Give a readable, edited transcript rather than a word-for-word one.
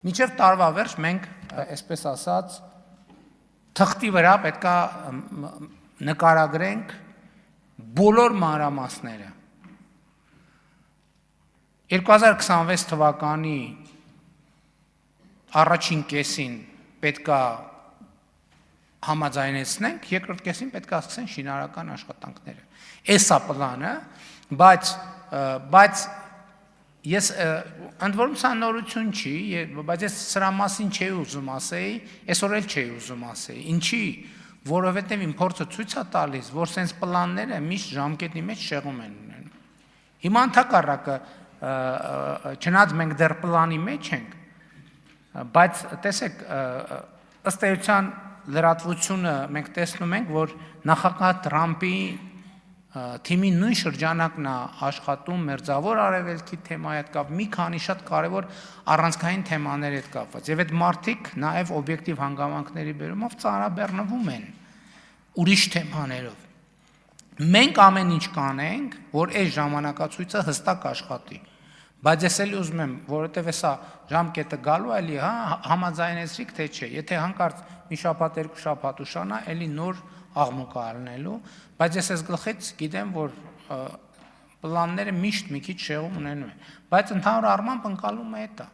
Մինչև տարվա վերջ մենք, այսպես ասած, թղթի վրա պետքա նկարագրենք բոլոր մանրամասները։ 2026 թվականի առաջին կեսին պետքա համաձայնեցնենք, երկրորդ կեսին պետքա սկսեն շինարարական աշխատանքները։ Էսա պլանը, բայց ես ընդ որում սա նորություն չի, բայց ես սրա մասին չէի ուզում ասեի, այսօր էլ չէի ուզում ասեի։ Ինչի, որովհետև իմ փորձը ցույց է տալիս, որ սենց պլանները միշտ ժամկետի մեջ շեղում են ունենում։ Հիմա ընդհակառակը, չնայած մենք դեռ պլանի մեջ ենք, բայց տեսեք, ըստ էության լրատվությունը մենք տեսնում ենք, որ նախագահ Թրամփի թիմի նույն շրջանակն է աշխատում Մերձավոր Արևելքի թեմայի հետ կապ, մի քանի շատ կարևոր առանցքային թեմաների հետ կապված։ Եվ այդ մարդիկ նաև օբյեկտիվ հանգամանքների բերումով ծանրաբեռնվում են ուրիշ թեմաներով։ Մենք ամեն ինչ կանենք, որ այս ժամանակացույցը հստակ աշխատի։ Բայց ես էլ ուզում եմ, որովհետև հեսա ժամկետը գալու էլի, համաձայնեցրիք թե չէ, եթե հանկարծ մի շաբաթ, երկու շաբաթ ուշանա, էլի նոր աղմուկ առնելու, բայց ես այս գլխից գիտեմ, որ պլանները միշտ մի քիչ շեղում ունենում են, բայց ընդհանուր առմամբ ընկալումը է դա։